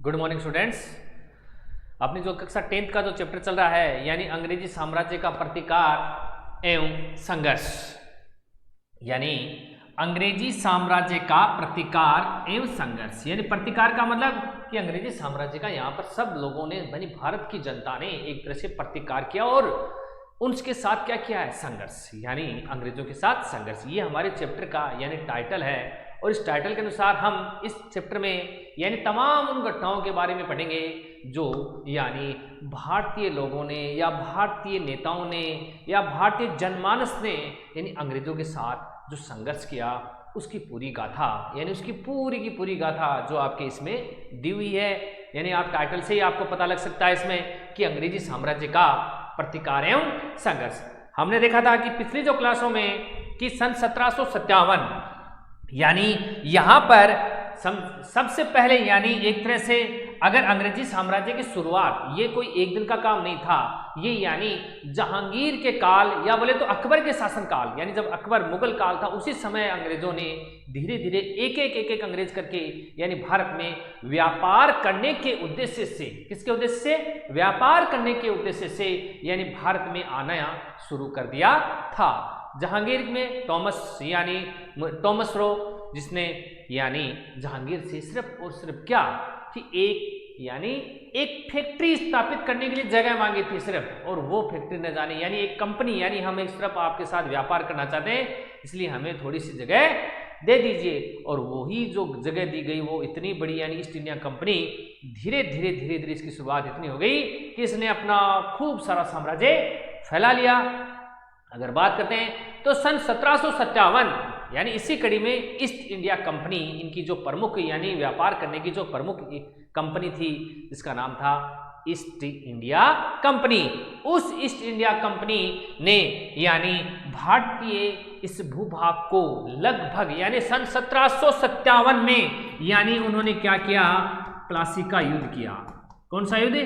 Good morning students. अपनी जो कक्षा 10th का जो चैप्टर चल रहा है यानी अंग्रेजी साम्राज्य का प्रतिकार एवं संघर्ष, यानी अंग्रेजी साम्राज्य का प्रतिकार एवं संघर्ष, यानी प्रतिकार का मतलब कि अंग्रेजी साम्राज्य का यहाँ पर सब लोगों ने यानी भारत की जनता ने एक तरह से प्रतिकार किया और उनके साथ क्या किया है, संघर्ष, यानी अंग्रेजों के साथ संघर्ष। ये हमारे चैप्टर का यानी टाइटल है और इस टाइटल के अनुसार हम इस चैप्टर में यानी तमाम उन घटनाओं के बारे में पढ़ेंगे जो यानी भारतीय लोगों ने या भारतीय नेताओं ने या भारतीय जनमानस ने यानी अंग्रेजों के साथ जो संघर्ष किया उसकी पूरी गाथा, यानी उसकी पूरी की पूरी गाथा जो आपके इसमें दी हुई है। यानी आप टाइटल से ही आपको पता लग सकता है इसमें कि अंग्रेजी साम्राज्य का प्रतिकार एवं संघर्ष। हमने देखा था कि पिछली जो क्लासों में कि सन 1757 यानी यहाँ पर सबसे पहले यानी एक तरह से अगर अंग्रेजी साम्राज्य की शुरुआत ये कोई एक दिन का काम नहीं था, ये यानी जहांगीर के काल या बोले तो अकबर के शासनकाल, यानी जब अकबर मुगल काल था उसी समय अंग्रेजों ने धीरे धीरे एक एक अंग्रेज करके यानी भारत में व्यापार करने के उद्देश्य से, किसके उद्देश्य से, व्यापार करने के उद्देश्य से यानी भारत में आना शुरू कर दिया था। जहांगीर में टॉमस रो, जिसने यानी जहांगीर से सिर्फ और सिर्फ क्या कि एक फैक्ट्री स्थापित करने के लिए जगह मांगी थी सिर्फ, और वो फैक्ट्री न जाने यानी एक कंपनी, यानी हम एक सिर्फ आपके साथ व्यापार करना चाहते हैं इसलिए हमें थोड़ी सी जगह दे दीजिए, और वही जो जगह दी गई वो इतनी बड़ी यानी ईस्ट इंडिया कंपनी धीरे धीरे इसकी शुरुआत इतनी हो गई कि इसने अपना खूब सारा साम्राज्य फैला लिया। अगर बात करते हैं तो सन 1757 यानी इसी कड़ी में ईस्ट इंडिया कंपनी, इनकी जो प्रमुख यानी व्यापार करने की जो प्रमुख कंपनी थी जिसका नाम था ईस्ट इंडिया कंपनी, उस ईस्ट इंडिया कंपनी ने यानी भारतीय इस भूभाग को लगभग यानी सन 1757 में यानी उन्होंने क्या किया, प्लासी का युद्ध किया। कौन सा युद्ध?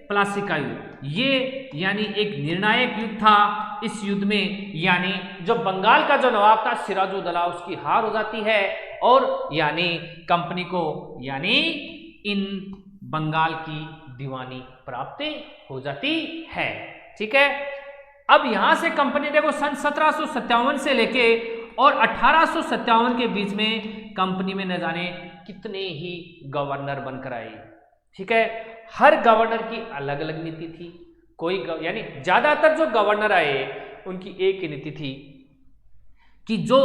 प्लासी का युद्ध। ये यानी एक निर्णायक युद्ध था। इस युद्ध में यानी जो बंगाल का जो नवाब था सिराजुद्दौला, उसकी हार हो जाती है और यानी कंपनी को यानी इन बंगाल की दीवानी प्राप्त हो जाती है। ठीक है, अब यहां से कंपनी देखो सन 1757 से लेके और 1857 के बीच में कंपनी में न जाने कितने ही गवर्नर बनकर आए। ठीक है, हर गवर्नर की अलग अलग नीति थी। कोई यानी ज्यादातर जो गवर्नर आए उनकी एक ही नीति थी कि जो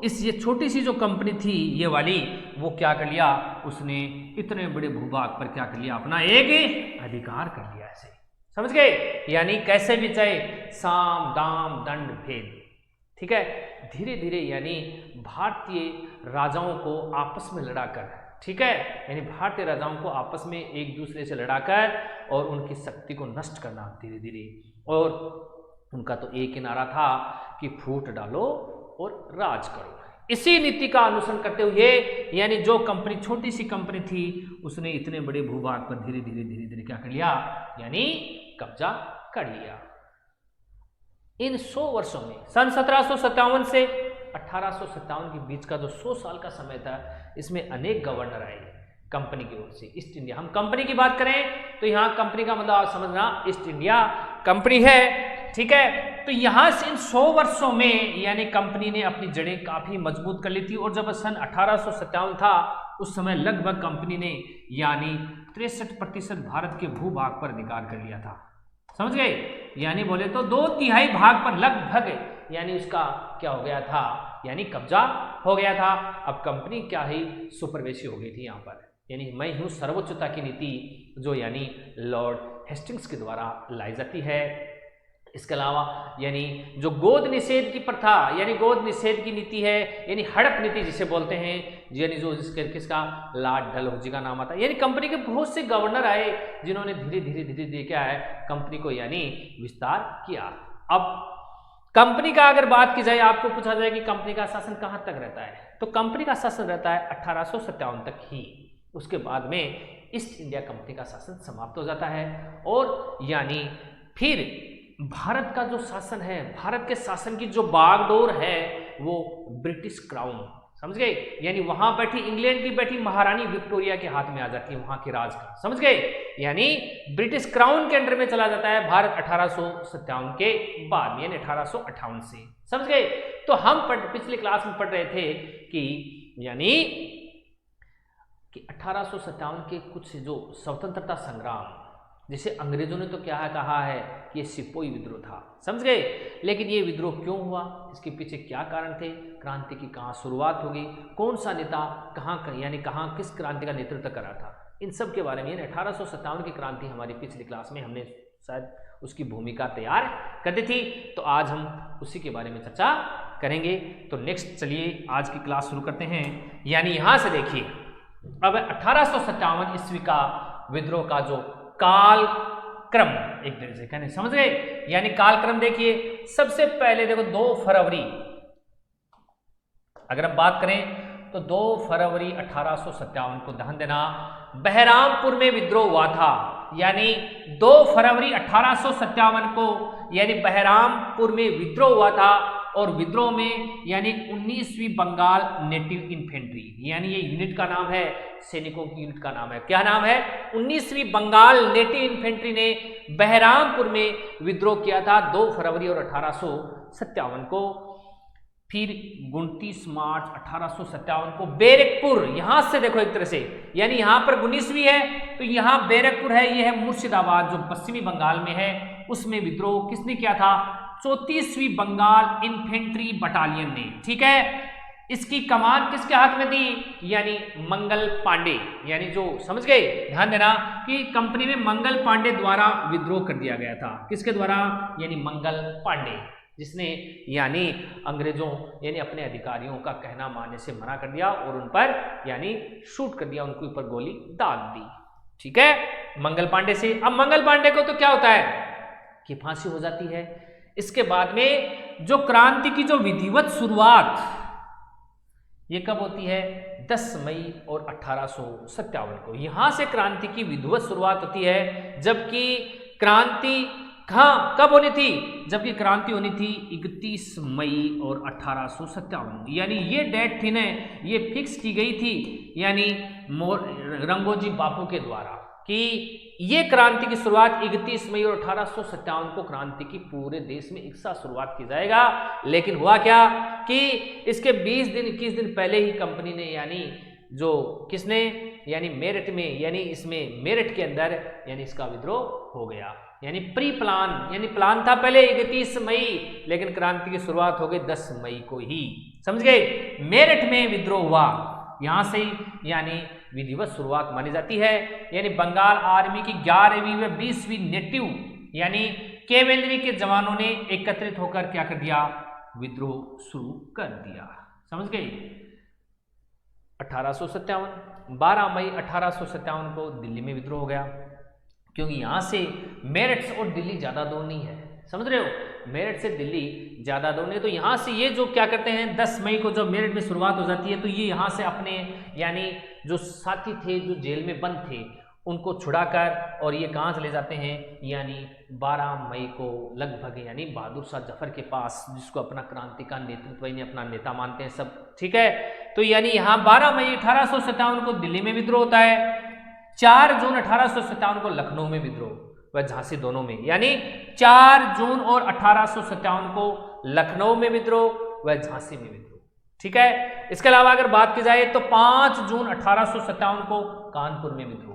ये छोटी सी जो कंपनी थी ये वाली, वो क्या कर लिया, उसने इतने बड़े भूभाग पर क्या कर लिया, अपना एक अधिकार कर लिया। ऐसे समझ गए, यानी कैसे भी चाहे साम दाम दंड भेद। ठीक है, धीरे धीरे यानी भारतीय राजाओं को आपस में लड़ाकर, ठीक है, यानी भारतीय राजाओं को आपस में एक दूसरे से लड़ाकर और उनकी शक्ति को नष्ट करना धीरे धीरे। और उनका तो एक ही नारा था कि फूट डालो और राज करो। इसी नीति का अनुसरण करते हुए यानी जो कंपनी, छोटी सी कंपनी थी, उसने इतने बड़े भूभाग पर धीरे धीरे क्या कर लिया, यानी कब्जा कर लिया। इन 100 वर्षों में सन 1757 से 1857 के बीच का जो 100 साल का समय था, इसमें अनेक गवर्नर आए कंपनी की ओर से। ईस्ट इंडिया, हम कंपनी की बात करें तो यहाँ कंपनी का मतलब आप समझना ईस्ट इंडिया कंपनी है। ठीक है, तो यहाँ से इन 100 वर्षों में यानी कंपनी ने अपनी जड़ें काफी मजबूत कर ली थी। और जब सन 1857 था उस समय लगभग कंपनी ने यानी 63% भारत के भूभाग पर अधिकार कर लिया था। समझ गए, यानी बोले तो 2/3 भाग पर लगभग यानी उसका क्या हो गया था, यानी कब्जा हो गया था। अब कंपनी क्या ही सुपरवेशी हो गई थी यहाँ पर, यानी मैं हूँ सर्वोच्चता की नीति जो यानी लॉर्ड हेस्टिंग्स के द्वारा लाई जाती है। इसके अलावा यानी जो गोद निषेध की प्रथा, यानी गोद निषेध की नीति है, यानी हड़प नीति जिसे बोलते हैं, यानी जो किसका लॉर्ड डलहौजी का नाम आता है। यानी कंपनी के बहुत से गवर्नर आए जिन्होंने धीरे धीरे क्या है, कंपनी को यानी विस्तार किया। अब कंपनी का अगर बात की जाए, आपको पूछा जाए कि कंपनी का शासन कहां तक रहता है, तो कंपनी का शासन रहता है 1857 तक ही। उसके बाद में ईस्ट इंडिया कंपनी का शासन समाप्त हो जाता है और यानी फिर भारत का जो शासन है, भारत के शासन की जो बागडोर है वो ब्रिटिश क्राउन समझ गए, यानी वहां बैठी इंग्लैंड की बैठी महारानी विक्टोरिया के हाथ में आ जाती है वहां के राज का, समझ गए, यानी ब्रिटिश क्राउन के अंडर में चला जाता है भारत 1857 के बाद, यानी 1858 से, समझ गए। तो हम पिछले क्लास में पढ़ रहे थे कि यानी कि 1857 के कुछ जो स्वतंत्रता संग्राम, जैसे अंग्रेजों ने तो क्या कहा है कि ये सिपोही विद्रोह था, समझ गए, लेकिन ये विद्रोह क्यों हुआ, इसके पीछे क्या कारण थे, क्रांति की कहाँ शुरुआत होगी, कौन सा नेता कहाँ यानी कहाँ किस क्रांति का नेतृत्व करा था, इन सब के बारे में 1857 की क्रांति हमारी पिछली क्लास में हमने शायद उसकी भूमिका तैयार कर दी थी, तो आज हम उसी के बारे में चर्चा करेंगे। तो नेक्स्ट चलिए आज की क्लास शुरू करते हैं। यानी यहां से देखिए, अब 1857 ईस्वी का विद्रोह का जो काल क्रम एक तरह से कहने, समझ गए, यानी कालक्रम देखिए, सबसे पहले देखो 2 फरवरी, अगर हम बात करें तो 2 फरवरी 1857 को, ध्यान देना, बहरामपुर में विद्रोह हुआ था, यानी 2 फरवरी 1857 को यानी बहरामपुर में विद्रोह हुआ था, और विद्रोह में यानी 19वीं बंगाल नेटिव इन्फेंट्री, यानी ये यूनिट का नाम है, सैनिकों की यूनिट का नाम है, क्या नाम है, 19वीं बंगाल नेटिव इन्फेंट्री ने बहरामपुर में विद्रोह किया था 2 फरवरी और 1857 को। फिर 29 मार्च 1857 को बैरकपुर, यहां से देखो एक तरह से, यानी यहां पर 19वीं है तो यहां बैरकपुर है, यह है मुर्शिदाबाद जो पश्चिमी बंगाल में है, उसमें विद्रोह किसने किया था, 34वीं बंगाल इन्फेंट्री बटालियन ने, ठीक है। इसकी कमान किसके हाथ में थी, यानी मंगल पांडे, यानी जो, समझ गए, ध्यान देना कि कंपनी में मंगल पांडे द्वारा विद्रोह कर दिया गया था, किसके द्वारा, यानी मंगल पांडे, जिसने यानी अंग्रेजों यानी अपने अधिकारियों का कहना मानने से मना कर दिया और उन पर यानी शूट कर दिया, उनके ऊपर गोली दाग दी, ठीक है, मंगल पांडे से। अब मंगल पांडे को तो क्या होता है कि फांसी हो जाती है। इसके बाद में जो क्रांति की जो विधिवत शुरुआत ये कब होती है, 10 मई और 1857 को, यहां से क्रांति की विधिवत शुरुआत होती है, जबकि क्रांति कब होनी थी, जबकि क्रांति होनी थी 31 मई और 1857, यानी ये डेट थी ना, ये फिक्स की गई थी यानी रंगोजी बापू के द्वारा कि ये क्रांति की शुरुआत 31 मई और 1857 को क्रांति की पूरे देश में एक साथ शुरुआत की जाएगा। लेकिन हुआ क्या कि इसके 20 दिन 21 दिन पहले ही कंपनी ने यानी जो किसने, यानी मेरठ में, यानी इसमें मेरठ के अंदर यानी इसका विद्रोह हो गया, यानी प्री प्लान, यानी प्लान था पहले 31 मई, लेकिन क्रांति की शुरुआत हो गई 10 मई को ही, समझ गए, मेरठ में विद्रोह हुआ, यहां से यानी विधिवत शुरुआत मानी जाती है। यानी बंगाल आर्मी की 11वीं व 20वीं नेटिव यानी कैवेलरी के जवानों ने एकत्रित होकर क्या कर दिया, विद्रोह शुरू कर दिया, समझ गए। 1857 12 मई 1857 को दिल्ली में विद्रोह हो गया, क्योंकि यहां से मेरठ और दिल्ली ज्यादा दूर नहीं है, समझ रहे हो, मेरठ से दिल्ली ज्यादा दूर नहीं, तो यहां से ये जो क्या करते हैं 10 मई को जब मेरठ में शुरुआत हो जाती है, तो ये यहां से अपने यानी जो साथी थे जो जेल में बंद थे उनको छुड़ाकर और ये कहाँ चले जाते हैं, यानी 12 मई को लगभग यानी बहादुर शाह जफर के पास, जिसको अपना क्रांति का नेतृत्व यानी अपना नेता मानते हैं सब, ठीक है। तो यानी यहाँ 12 मई 1857 को दिल्ली में विद्रोह होता है, 4 जून 1857 को लखनऊ में विद्रोह व झांसी दोनों में, यानी 4 जून और 1857 को लखनऊ में विद्रोह व झांसी में विद्रोह, ठीक है। इसके अलावा अगर बात की जाए तो 5 जून 1857 को कानपुर में विद्रोह,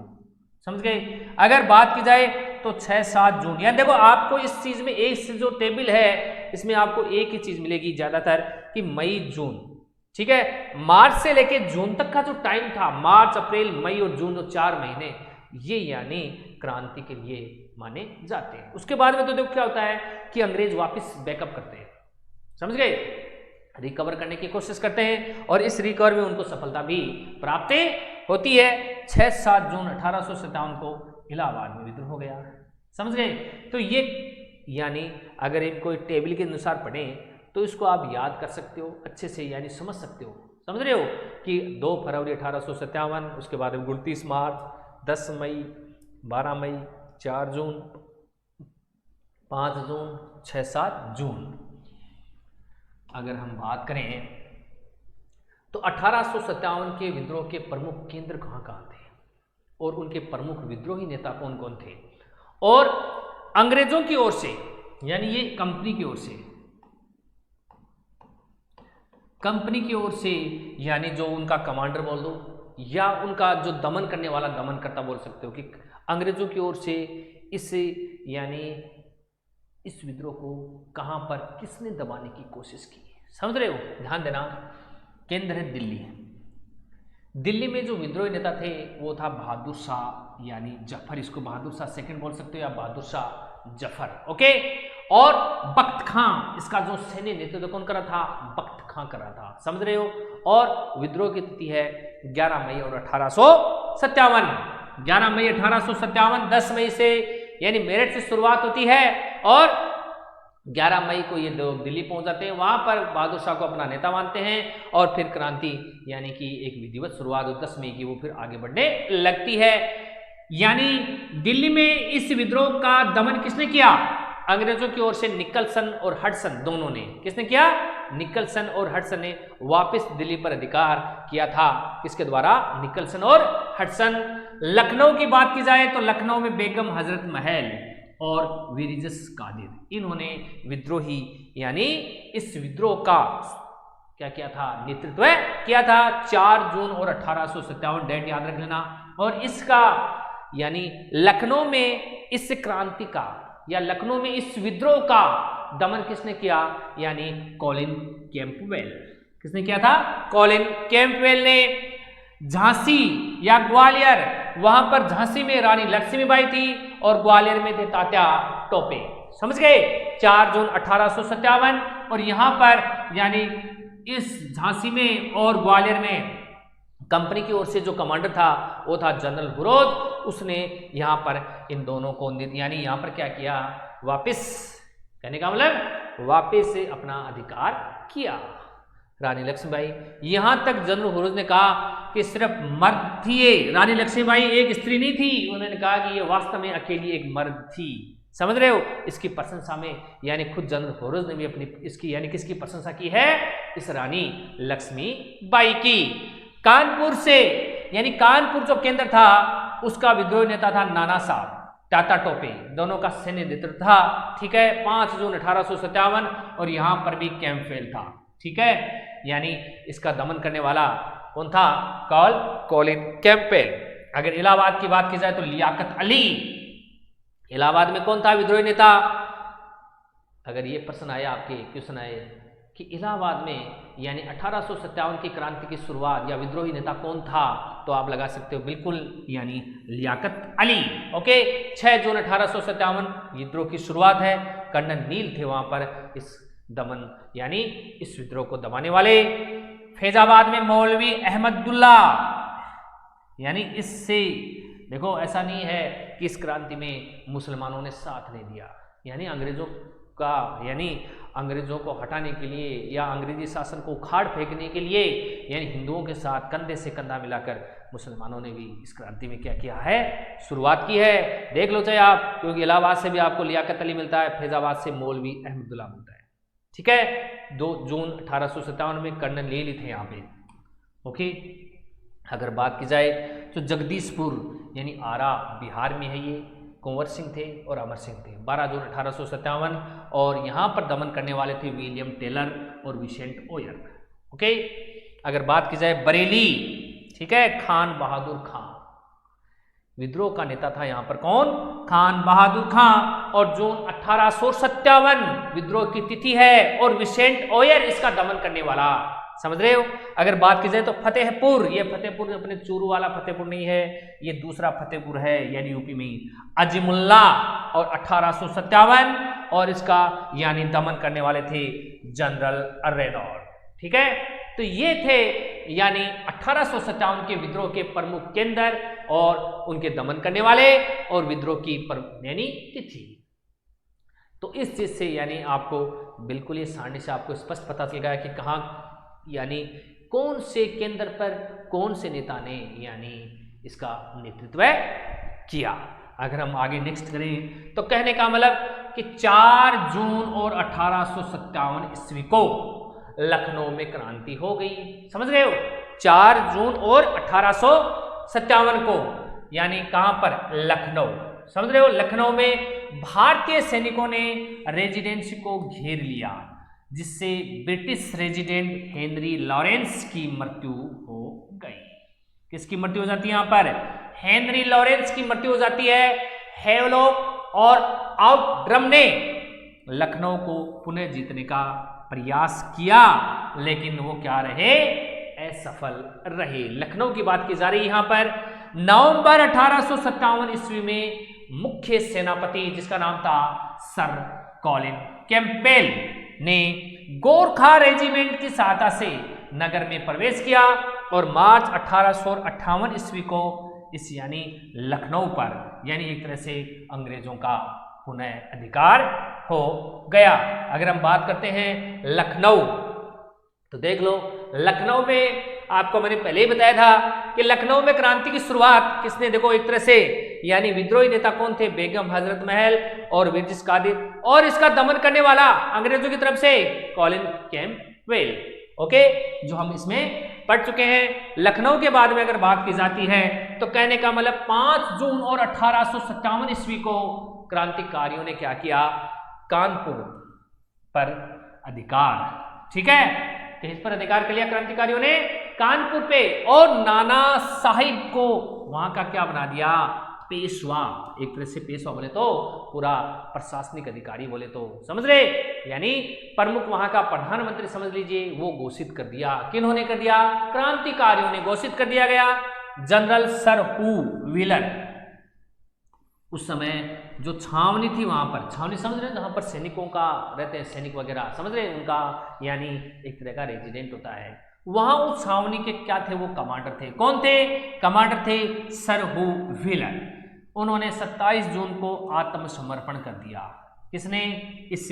समझ गए। अगर बात की जाए तो 6-7 जून, यानी देखो आपको इस चीज में एक जो टेबल है इसमें आपको एक ही चीज मिलेगी ज्यादातर कि मई जून, ठीक है। मार्च से लेके जून तक का जो टाइम था, मार्च अप्रैल मई और जून, जो 4 महीने ये यानी क्रांति के लिए माने जाते हैं। उसके बाद में तो देखो क्या होता है कि अंग्रेज वापस बैकअप करते हैं, समझ गए, रिकवर करने की कोशिश करते हैं और इस रिकवर में उनको सफलता भी प्राप्त होती है। 6-7 जून 1857 को इलाहाबाद में विद्रोह हो गया, समझ गए। तो ये यानी अगर इनको टेबल के अनुसार पढ़ें तो इसको आप याद कर सकते हो अच्छे से, यानी समझ सकते हो, समझ रहे हो कि 2 फरवरी 1857, उसके बाद 29 मार्च, 10 मई, 12 मई, 4 जून, 5 जून, 6-7 जून। अगर हम बात करें तो 1857 के विद्रोह के प्रमुख केंद्र कहाँ कहाँ थे और उनके प्रमुख विद्रोही नेता कौन कौन थे, और अंग्रेजों की ओर से यानी ये कंपनी की ओर से यानी जो उनका कमांडर बोल दो या उनका जो दमन करने वाला दमनकर्ता बोल सकते हो, कि अंग्रेजों की ओर से इस विद्रोह को कहां पर किसने दबाने की कोशिश की, समझ रहे हो, ध्यान देना। केंद्र है दिल्ली। दिल्ली में जो विद्रोही नेता थे वो था बहादुर शाह यानी जफर, इसको बहादुर शाह सेकंड बोल सकते हो या बहादुर शाह जफर, ओके। और बख्त खां, इसका जो सैन्य नेतृत्व कौन कर रहा था, बख्त खां कर रहा था, समझ रहे हो। और विद्रोह की तिथि है 11 मई और 1857। 11 मई 1857, 10 मई से यानी मेरठ से शुरुआत होती है और 11 मई को ये लोग दिल्ली पहुंच जाते हैं, वहां पर बहादुर शाह को अपना नेता मानते हैं और फिर क्रांति यानी कि एक विधिवत शुरुआत 10 मई की वो फिर आगे बढ़ने लगती है। यानी दिल्ली में इस विद्रोह का दमन किसने किया, अंग्रेजों की ओर से निकलसन और हडसन दोनों ने। किसने किया, निकलसन और हडसन ने वापस दिल्ली पर अधिकार किया था। किसके द्वारा, निकलसन और हडसन। लखनऊ की बात की जाए तो लखनऊ में बेगम हजरत महल और वीरिजस कादिर, इन्होंने विद्रोही यानी इस विद्रोह का क्या किया था, नेतृत्व किया था। 4 जून और 1857 डेट याद रख लेना। और इसका यानी लखनऊ में इस क्रांति का या लखनऊ में इस विद्रोह का दमन किसने किया, यानी कॉलिन कैंपबेल। किसने किया था, कॉलिन कैंपबेल ने। झांसी या ग्वालियर, वहां पर झांसी में रानी लक्ष्मीबाई थी और ग्वालियर में थे तात्या टोपे, समझ गए। 4 जून 1857 और यहां पर यानी इस झांसी में और ग्वालियर में कंपनी की ओर से जो कमांडर था वो था जनरल हुरोज। उसने यहां पर इन दोनों को यानी यहां पर क्या किया, वापस, कहने का मतलब वापस से अपना अधिकार किया। रानी लक्ष्मीबाई, यहां तक जनरल हुरोज ने कहा कि सिर्फ मर्द थी ये, रानी लक्ष्मीबाई एक स्त्री नहीं थी। उन्होंने कहा कि ये वास्तव में अकेली एक मर्द थी, समझ रहे हो। इसकी प्रशंसा में यानी खुद जनरल हुरोज ने भी अपनी इसकी यानी किसकी प्रशंसा की है, इस रानी लक्ष्मीबाई की। कानपुर से यानी कानपुर जो केंद्र था उसका विद्रोही नेता था नाना साहब तात्या टोपे, दोनों का सैन्य नेतृत्व था, ठीक है। 5 जून 1857 और यहां पर भी कैंपबेल था, ठीक है। यानी इसका दमन करने वाला कौन था, कॉलिन कैंपबेल। अगर इलाहाबाद की बात की जाए तो लियाकत अली। इलाहाबाद में कौन था विद्रोही नेता, अगर ये प्रश्न आए आपके क्वेश्चन आए कि इलाहाबाद में यानी 1857 की क्रांति की शुरुआत या विद्रोही नेता कौन था, तो आप लगा सकते हो बिल्कुल यानी लियाकत अली, ओके। 6 जून 1857 विद्रोह की शुरुआत है। कर्नल नील थे वहां पर इस दमन यानी इस विद्रोह को दबाने वाले। फैजाबाद में मौलवी अहमदुल्ला, यानी इससे देखो ऐसा नहीं है कि इस क्रांति में मुसलमानों ने साथ नहीं दिया, यानी अंग्रेजों का यानी अंग्रेजों को हटाने के लिए या अंग्रेजी शासन को उखाड़ फेंकने के लिए यानी हिंदुओं के साथ कंधे से कंधा मिलाकर मुसलमानों ने भी इस क्रांति में क्या किया है, शुरुआत की है। देख लो चाहे आप, क्योंकि इलाहाबाद से भी आपको लियाकत अली मिलता है, फैजाबाद से मौलवी अहमदुल्ला मिलता है, ठीक है। 2 जून 1857 में कर्नल नील थे यहाँ पे, ओके। अगर बात की जाए तो जगदीशपुर यानी आरा बिहार में है, ये कुंवर सिंह थे और अमर सिंह थे। 12 जून 1857 और यहाँ पर दमन करने वाले थे विलियम टेलर और विसेंट ओयर, ओके। अगर बात की जाए बरेली, ठीक है, खान बहादुर खां विद्रोह का नेता था यहाँ पर, कौन, खान बहादुर खां। और जून 1857 विद्रोह की तिथि है और विसेंट ओयर इसका दमन करने वाला, समझ रहे हो। अगर बात की जाए तो फतेहपुर, ये फतेहपुर अपने चूरू वाला फतेहपुर नहीं है, ये दूसरा फतेहपुर है यानी यूपी में, अजीमुल्ला और 1857 और इसका यानी दमन करने वाले थे जनरल रेनॉल्ड, ठीक है। तो ये थे यानी 1857 के विद्रोह के प्रमुख केंद्र और उनके दमन करने वाले और विद्रोह की यानी तिथि। तो इस चीज से यानी आपको बिल्कुल ये सारणी से आपको स्पष्ट पता चल गया कि कहाँ यानी कौन से केंद्र पर कौन से नेता ने यानी इसका नेतृत्व किया। अगर हम आगे नेक्स्ट करें तो कहने का मतलब कि 4 जून और 1857 ईस्वी को लखनऊ में क्रांति हो गई। समझ गए हो? 4 जून और 1857 को, यानी कहां पर? लखनऊ। समझ रहे हो? लखनऊ में भारतीय सैनिकों ने रेजिडेंसी को घेर लिया, जिससे ब्रिटिश रेजिडेंट हेनरी लॉरेंस की मृत्यु हो गई। किसकी मृत्यु हो जाती है यहां पर? हेनरी लॉरेंस की मृत्यु हो जाती है। हेवलॉक और आउटड्रम ने लखनऊ को पुनः जीतने का प्रयास किया, लेकिन वो क्या रहे? असफल रहे। लखनऊ की बात की जा रही यहां पर। नवंबर 1857 ईस्वी में मुख्य सेनापति, जिसका नाम था सर कॉलिन कैंपबेल, ने गोरखा रेजिमेंट की सहायता से नगर में प्रवेश किया और मार्च 1858 ईस्वी को इस यानी लखनऊ पर, यानी एक तरह से अंग्रेजों का पुनः अधिकार हो गया। अगर हम बात करते हैं लखनऊ, तो देख लो लखनऊ में आपको मैंने पहले ही बताया था कि लखनऊ में क्रांति की शुरुआत किसने? देखो एक तरह से यानी विद्रोही नेता कौन थे? बेगम हजरत महल और ब्रिटिश कादिर, और इसका दमन करने वाला अंग्रेजों की तरफ से कॉलिन कैंपबेल। ओके, जो हम इसमें पढ़ चुके हैं। लखनऊ के बाद में अगर बात की जाती है तो कहने का मतलब 5 जून और 1857 ईस्वी को क्रांतिकारियों ने क्या किया? कानपुर पर अधिकार, ठीक है, किस पर अधिकार कर लिया क्रांतिकारियों ने? कानपुर पे। और नाना साहिब को वहां का क्या बना दिया? पेशवा। एक तरह से पेशवा बोले तो पूरा प्रशासनिक अधिकारी बोले तो, समझ रहे? यानी प्रमुख वहां का प्रधानमंत्री समझ लीजिए, वो घोषित कर दिया। किन्होंने कर दिया? क्रांतिकारियों ने घोषित कर दिया गया। जनरल सर हू व्हीलर, उस समय जो छावनी थी वहां पर, छावनी समझ रहे हैं जहां पर सैनिकों का रहते हैं, सैनिक वगैरह, समझ रहे हैं, उनका यानी एक तरह का रेजिडेंट होता है, वहां उस छावनी के क्या थे? वो कमांडर थे। कौन थे? कमांडर थे सर हू व्हीलर। उन्होंने 27 जून को आत्मसमर्पण कर दिया। किसने? इस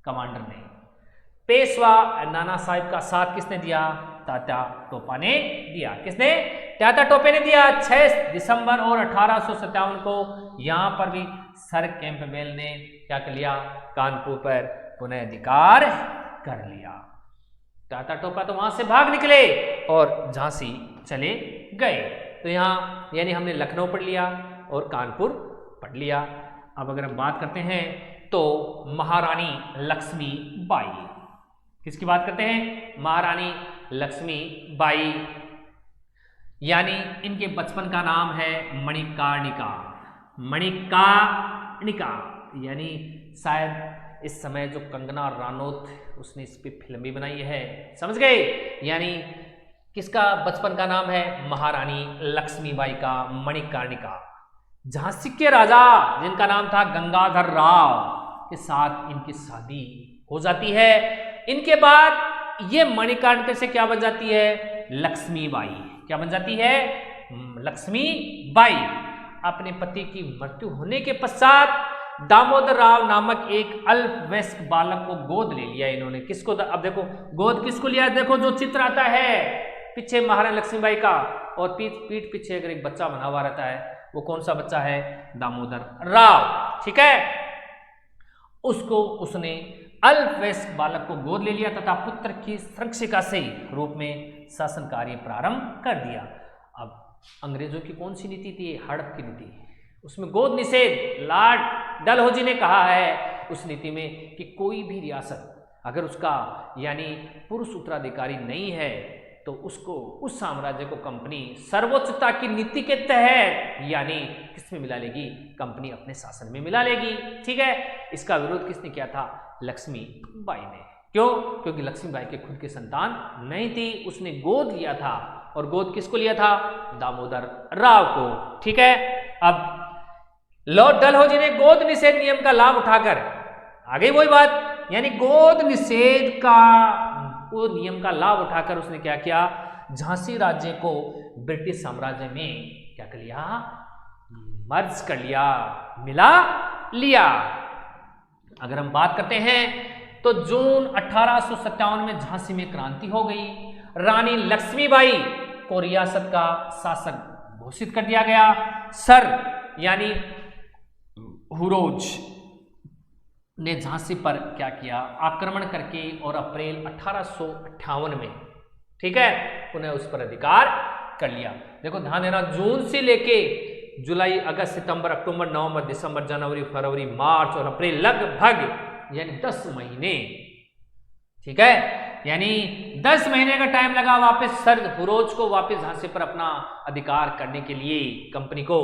कमांडर ने। पेशवा नाना साहिब का साथ किसने दिया? तात्या टोपा ने दिया। किसने? तात्या टोपे ने दिया। 6 दिसंबर और 1857 को यहां पर भी सर कैंपबेल ने क्या कर लिया? कानपुर पर पुनः अधिकार कर लिया। तात्या टोपा तो वहां से भाग निकले और झांसी चले गए। तो यहां यानी हमने लखनऊ पढ़ लिया और कानपुर पढ़ लिया। अब अगर हम बात करते हैं तो महारानी लक्ष्मीबाई, किसकी बात करते हैं? महारानी लक्ष्मीबाई, यानी इनके बचपन का नाम है मणिकर्णिका। मणिकर्णिका यानी शायद इस समय जो कंगना रनौत उसने इस पे फिल्म भी बनाई है, समझ गए? यानी किसका बचपन का नाम है? महारानी लक्ष्मीबाई का मणिकर्णिका। झांसी के राजा जिनका नाम था गंगाधर राव के साथ इनकी शादी हो जाती है। इनके बाद ये मणिकर्णिका से क्या बन जाती है? लक्ष्मीबाई। क्या बन जाती है? लक्ष्मीबाई। अपने पति की मृत्यु होने के पश्चात दामोदर राव नामक एक अल्पवयस्क बालक को गोद ले लिया इन्होंने। किसको? अब देखो गोद किसको लिया? देखो जो चित्र आता है पीछे महारानी लक्ष्मीबाई का, और पीठ पीछे अगर एक बच्चा बना हुआ रहता है, वो कौन सा बच्चा है? दामोदर राव, ठीक है। उसको उसने अल्पवयस्क बालक को गोद ले लिया तथा पुत्र की संरक्षिका से रूप में शासन कार्य प्रारंभ कर दिया। अब अंग्रेजों की कौन सी नीति थी? हड़प की नीति। उसमें गोद निषेध, लॉर्ड डलहौजी ने कहा है उस नीति में कि कोई भी रियासत अगर उसका यानी पुरुष उत्तराधिकारी नहीं है तो उसको, उस साम्राज्य को कंपनी सर्वोच्चता की नीति के तहत यानी किसमें मिला लेगी? कंपनी अपने शासन में मिला लेगी, ठीक है। इसका विरोध किसने किया था? लक्ष्मीबाई ने। क्यों? क्योंकि लक्ष्मीबाई के खुद की संतान नहीं थी, उसने गोद लिया था। और गोद किसको लिया था? दामोदर राव को, ठीक है। अब लॉर्ड डलहौजी ने गोद निषेध नियम का लाभ उठाकर, आगे वही बात, यानी गोद निषेध का वो नियम का लाभ उठाकर उसने क्या किया? झांसी राज्य को ब्रिटिश साम्राज्य में क्या कर लिया? मर्ज कर लिया, मिला लिया। अगर हम बात करते हैं तो जून 1857 में झांसी में क्रांति हो गई। रानी लक्ष्मीबाई को रियासत का शासक घोषित कर दिया गया। सर यानी हुरोज ने झांसी पर क्या किया, आक्रमण करके और अप्रैल 1858 में, ठीक है, उन्हें उस पर अधिकार कर लिया। देखो ध्यान देना, जून से लेके जुलाई, अगस्त, सितंबर, अक्टूबर, नवंबर, दिसंबर, जनवरी, फरवरी, मार्च और अप्रैल, लगभग यानी 10 महीने, ठीक है, यानी 10 महीने का टाइम लगा वापस सर फुरोज को वापस झांसी पर अपना अधिकार करने के लिए। कंपनी को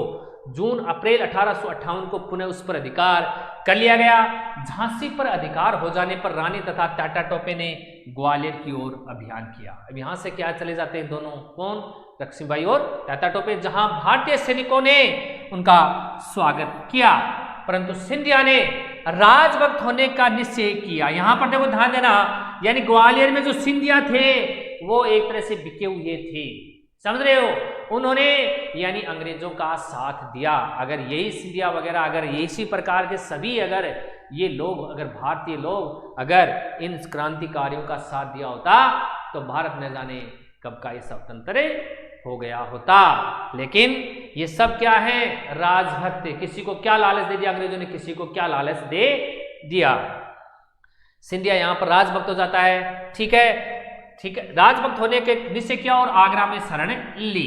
जून अप्रैल 1858 को पुनः उस पर अधिकार कर लिया गया। झांसी पर अधिकार हो जाने पर रानी तथा टाटा टोपे ने ग्वालियर की ओर अभियान किया। अब यहां से क्या चले जाते हैं दोनों, कौन, लक्ष्मीबाई और टाटा टोपे, जहां भारतीय सैनिकों ने उनका स्वागत किया, परंतु सिंधिया ने राजभक्त होने का निश्चय किया। यहां पर देखो ध्यान देना, यानी ग्वालियर में जो सिंधिया थे वो एक तरह से बिके हुए थे, समझ रहे हो, उन्होंने यानी अंग्रेजों का साथ दिया। अगर यही सिंधिया वगैरह, अगर इसी प्रकार के सभी अगर ये लोग, अगर भारतीय लोग अगर इन क्रांतिकारियों का साथ दिया होता तो भारत न जाने कब का ये स्वतंत्र हो गया होता। लेकिन ये सब क्या है, राजभक्त, किसी को क्या लालच दे दिया अंग्रेजों ने, किसी को क्या लालच दे दिया। सिंधिया यहां पर राजभक्त हो जाता है, ठीक है, ठीक है, राजभक्त होने के निश्चय किया और आगरा में शरण ली,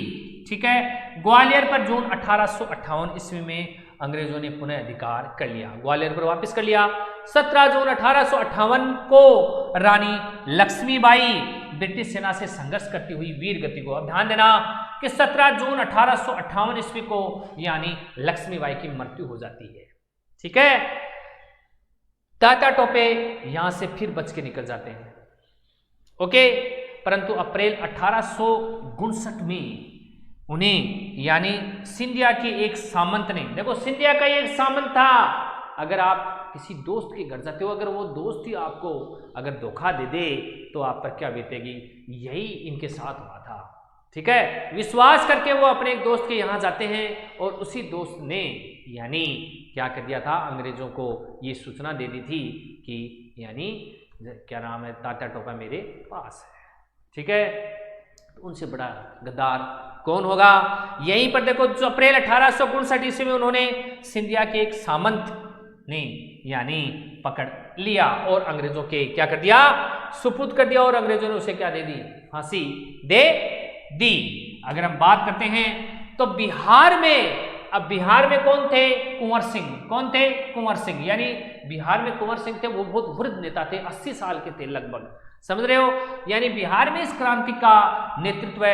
ठीक है। ग्वालियर पर जून 1858 ईस्वी में अंग्रेजों ने पुनः अधिकार कर लिया, ग्वालियर पर वापस कर लिया। 17 जून 1858 को रानी लक्ष्मीबाई ब्रिटिश सेना से संघर्ष करती हुई वीर गति को, अब ध्यान देना कि 17 जून 1858 ईस्वी को यानी लक्ष्मीबाई की मृत्यु हो जाती है, ठीक है। टाटा टोपे यहां से फिर बच के निकल जाते हैं, ओके, परंतु अप्रैल 1859 में उन्हें यानी सिंधिया के एक सामंत ने, देखो सिंधिया का एक सामंत था, अगर आप किसी दोस्त के घर जाते हो, अगर वो दोस्त ही आपको अगर धोखा दे दे तो आप पर क्या बीतेगी, यही इनके साथ हुआ था, ठीक है। विश्वास करके वो अपने एक दोस्त के यहाँ जाते हैं और उसी दोस्त ने यानी क्या कर दिया था, अंग्रेजों को ये सूचना दे दी थी कि यानी क्या नाम है, टाटा टोपा मेरे पास है, ठीक है। तो उनसे बड़ा गद्दार कौन होगा। यहीं पर देखो जो अप्रैल 1859 ईस्वी में उन्होंने सिंधिया के एक सामंत ने यानी पकड़ लिया और अंग्रेजों के क्या कर दिया, सुपुर्द कर दिया, और अंग्रेजों ने उसे क्या दे दी, फांसी दे दी। अगर हम बात करते हैं तो बिहार में, अब बिहार में कौन थे, कुंवर सिंह, कौन थे, कुंवर सिंह, यानी बिहार में कुंवर सिंह थे, वो बहुत वृद्ध नेता थे, 80 साल के थे लगभग, समझ रहे हो, यानी बिहार में इस क्रांति का नेतृत्व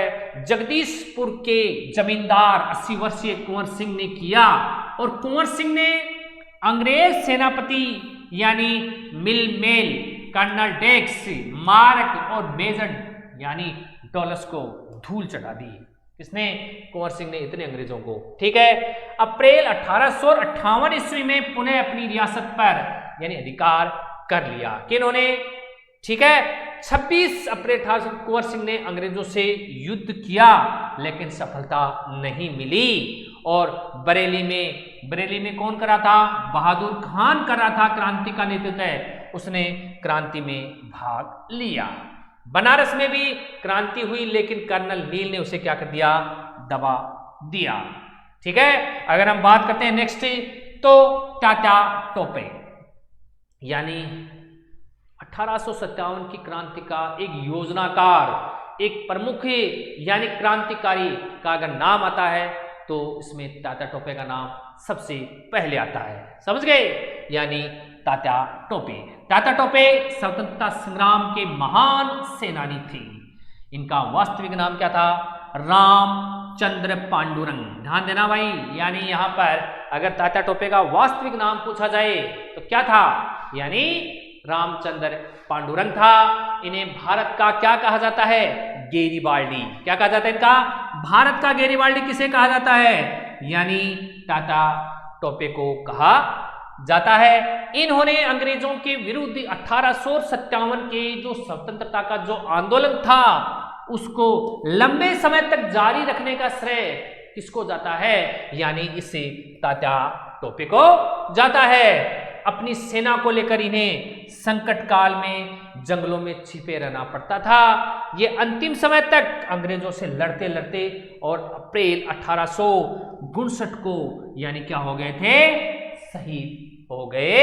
जगदीशपुर के जमींदार 80 वर्षीय कुंवर सिंह ने किया। और कुंवर सिंह ने अंग्रेज सेनापति यानी मिलमेल, कर्नल डेक्स, मार्क और मेजर यानी डॉलस को धूल चढ़ा दी। किसने, कुंवर सिंह ने, इतने अंग्रेजों को, ठीक है। अप्रैल 1858 ईस्वी में पुनः अपनी रियासत पर यानी अधिकार कर लिया, किन्होंने, ठीक है। 26 अप्रैल 1800 कुंवर सिंह ने अंग्रेजों से युद्ध किया लेकिन सफलता नहीं मिली, और बरेली में कौन करा था, बहादुर खान करा था क्रांति का नेतृत्व, उसने क्रांति में भाग लिया। बनारस में भी क्रांति हुई लेकिन कर्नल नील ने उसे क्या कर दिया, दबा दिया, ठीक है। अगर हम बात करते हैं नेक्स्ट तो टाटा टोपे यानी 1857 की क्रांति का एक योजनाकार, एक प्रमुख यानी क्रांतिकारी का अगर नाम आता है तो इसमें टाटा टोपे का नाम सबसे पहले आता है, समझ गए, यानी टाटा टोपे। टाटा टोपे स्वतंत्रता संग्राम के महान सेनानी थे। इनका वास्तविक नाम क्या था, रामचंद्र पांडुरंग। ध्यान देना भाई, यानी यहां पर अगर टाटा टोपे का वास्तविक नाम पूछा जाए तो क्या था, यानी रामचंद्र पांडुरंग था। इन्हें भारत का क्या कहा जाता है, गेरिबाल्डी। क्या कहा जाता है इनका, भारत का गेरिबाल्डी किसे कहा जाता है, यानी टाटा टोपे को कहा जाता है। इन्होंने अंग्रेजों के विरुद्ध 1857 के जो स्वतंत्रता का जो आंदोलन था उसको लंबे समय तक जारी रखने का श्रेय किसको जाता है, यानी इसे टाटा टोपे को जाता है। अपनी सेना को लेकर इन्हें संकट काल में जंगलों में छिपे रहना पड़ता था। ये अंतिम समय तक अंग्रेजों से लड़ते लड़ते और अप्रैल 1859 को यानी क्या हो गए थे, शहीद हो गए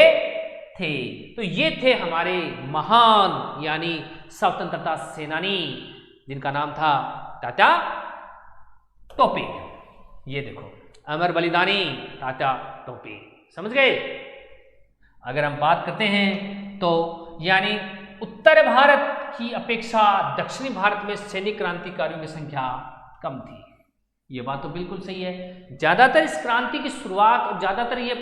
थे। तो ये थे हमारे महान यानी स्वतंत्रता सेनानी जिनका नाम था तात्या टोपे। ये देखो, अमर बलिदानी तात्या टोपे, समझ गए। अगर हम बात करते हैं तो यानी उत्तर भारत की अपेक्षा दक्षिणी भारत में सैनिक क्रांतिकारियों की संख्या कम थी। ये बात तो बिल्कुल सही है। ज्यादातर इस क्रांति की शुरुआत और ज्यादातर ये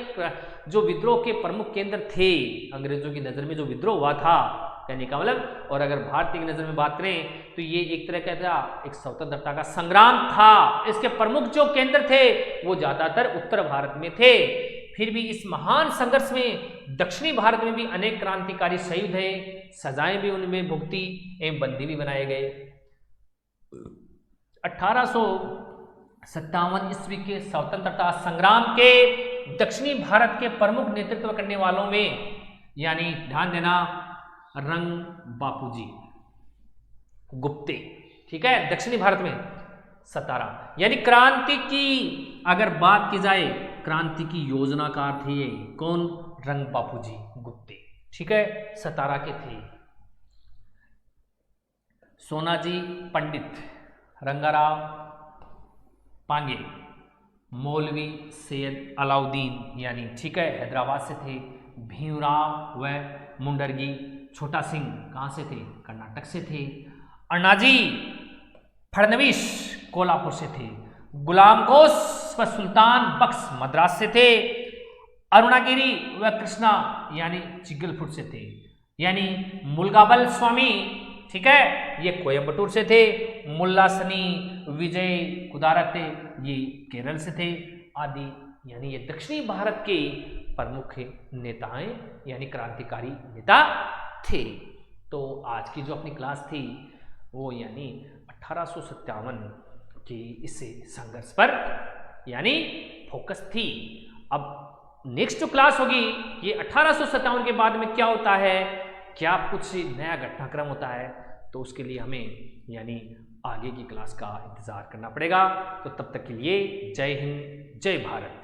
जो विद्रोह के प्रमुख केंद्र थे, अंग्रेजों की नजर में जो विद्रोह हुआ था, कहने का मतलब, और अगर भारतीय की नजर में बात करें तो ये एक तरह का एक स्वतंत्रता का संग्राम था। इसके प्रमुख जो केंद्र थे वो ज्यादातर उत्तर भारत में थे। फिर भी इस महान संघर्ष में दक्षिणी भारत में भी अनेक क्रांतिकारी शहीद हुए, सजाएं भी उनमें भुगती एवं बंदी भी बनाए गए। 1857 ईस्वी के स्वतंत्रता संग्राम के दक्षिणी भारत के प्रमुख नेतृत्व करने वालों में यानी ध्यान देना रंग बापूजी गुप्ते, ठीक है, दक्षिणी भारत में 17 यानी क्रांति की अगर बात की जाए, क्रांति की योजनाकार थे ये कौन, रंग बापूजी गुप्ते, ठीक है, 17 के थे। सोनाजी पंडित, रंगाराव पांगे, मौलवी सैयद अलाउद्दीन यानी, ठीक है, हैदराबाद से थे। भीमराव व मुंडरगी छोटा सिंह कहाँ से थे, कर्नाटक से थे। अण्णाजी फडणवीस कोल्हापुर से थे। गुलाम घोष व सुल्तान बख्श मद्रास से थे। अरुणागिरी व कृष्णा यानी चिगलपुर से थे। यानी मुलगाबल स्वामी, ठीक है, ये कोयम्बटूर से थे। मुल्ला सनी विजय कुदारते ये केरल से थे आदि। यानी ये दक्षिणी भारत के प्रमुख नेताएं यानी क्रांतिकारी नेता थे। तो आज की जो अपनी क्लास थी वो यानी 1857 के इस संघर्ष पर यानी फोकस थी। अब नेक्स्ट जो क्लास होगी ये 1857 के बाद में क्या होता है, क्या कुछ नया घटनाक्रम होता है, तो उसके लिए हमें यानी आगे की क्लास का इंतज़ार करना पड़ेगा। तो तब तक के लिए जय हिंद, जय भारत।